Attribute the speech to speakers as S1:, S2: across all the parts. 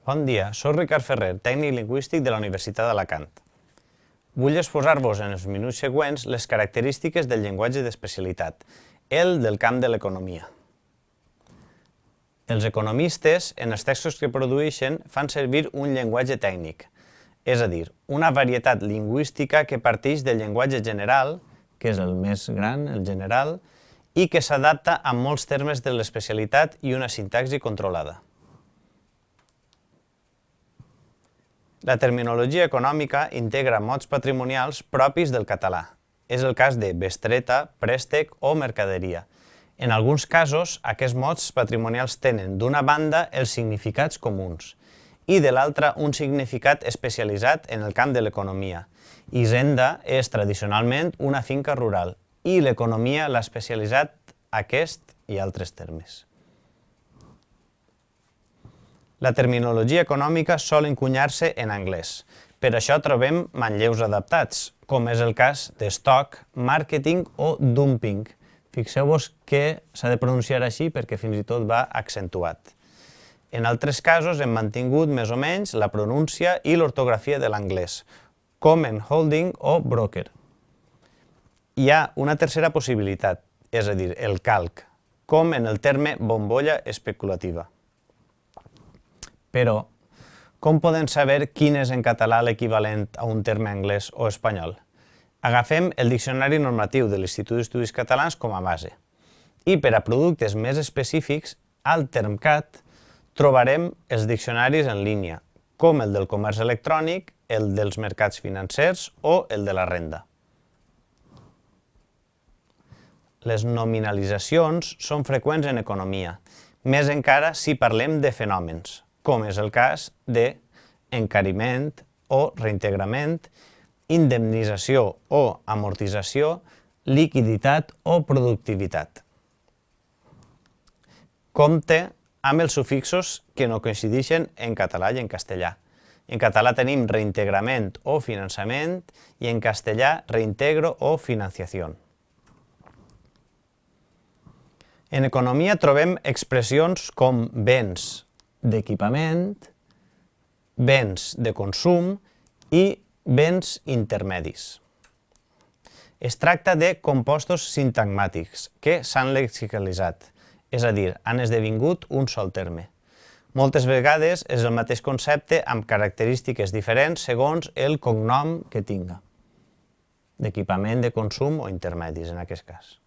S1: Bon dia, soc Ricard Ferrer, tècnic lingüístic de la Universitat d'Alacant. Vull exposar-vos en els minuts següents les característiques del llenguatge d'especialitat, el del camp de l'economia. Els economistes, en els textos que produeixen, fan servir un llenguatge tècnic, és a dir, una varietat lingüística que parteix del llenguatge general, que és el més gran, el general, i que s'adapta a molts termes de l'especialitat i una sintaxi controlada. La terminologia econòmica integra mots patrimonials propis del català. És el cas de bestreta, préstec o mercaderia. En alguns casos, aquests mots patrimonials tenen d'una banda els significats comuns i de l'altra un significat especialitzat en el camp de l'economia. Hisenda és tradicionalment una finca rural i l'economia l'ha especialitzat aquest i altres termes. La terminologia econòmica sol encunyar-se en anglès. Per això trobem manlleus adaptats, com és el cas d'estoc, màrqueting o dumping. Fixeu-vos que s'ha de pronunciar així perquè fins i tot va accentuat. En altres casos hem mantingut més o menys la pronúncia i l'ortografia de l'anglès, com en holding o broker. Hi ha una tercera possibilitat, és a dir, el calc, com en el terme bombolla especulativa. Però, com podem saber quin és en català l'equivalent a un terme anglès o espanyol? Agafem el Diccionari Normatiu de l'Institut d'Estudis Catalans com a base. I per a productes més específics, al Termcat, trobarem els diccionaris en línia, com el del comerç electrònic, el dels mercats financers o el de la renda. Les nominalitzacions són freqüents en economia, més encara si parlem de fenòmens, com és el cas d'encariment o reintegrament, indemnització o amortització, liquiditat o productivitat. Compte amb els sufixos que no coincideixen en català i en castellà. En català tenim reintegrament o finançament i en castellà reintegro o financiació. En economia trobem expressions com béns d'equipament, béns de consum i béns intermedis. Es tracta de compostos sintagmàtics que s'han lexicalitzat, és a dir, han esdevingut un sol terme. Moltes vegades és el mateix concepte amb característiques diferents segons el cognom que tinga, d'equipament, de consum o intermedis en aquest cas.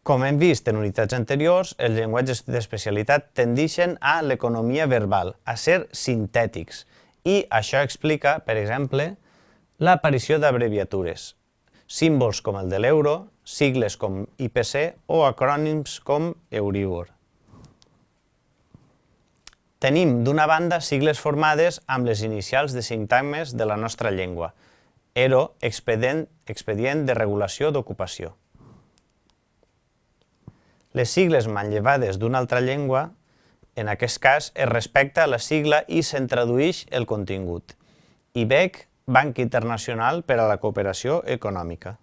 S1: Com hem vist en unitats anteriors, els llenguatges d'especialitat tendeixen a l'economia verbal, a ser sintètics, i això explica, per exemple, l'aparició d'abreviatures, símbols com el de l'euro, sigles com IPC o acrònims com Euribor. Tenim, d'una banda, sigles formades amb les inicials de sintagmes de la nostra llengua, ERO, expedient de regulació d'ocupació. Les sigles manllevades d'una altra llengua, en aquest cas, es respecta la sigla i se'n tradueix el contingut. IBEC, Banc Internacional per a la Cooperació Econòmica.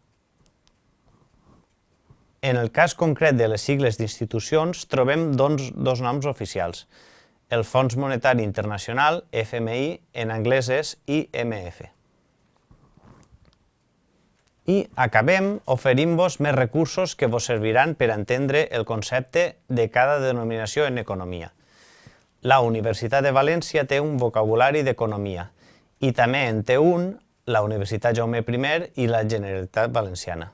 S1: En el cas concret de les sigles d'institucions, trobem dos noms oficials. El Fons Monetari Internacional, FMI, en anglès és IMF. I acabem oferint-vos més recursos que vos serviran per entendre el concepte de cada denominació en economia. La Universitat de València té un vocabulari d'economia i també en té un la Universitat Jaume I i la Generalitat Valenciana.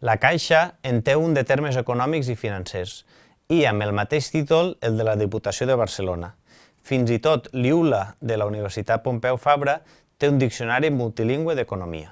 S1: La Caixa en té un de termes econòmics i financers i amb el mateix títol el de la Diputació de Barcelona. Fins i tot l'IULA de la Universitat Pompeu Fabra té un diccionari multilingüe d'economia.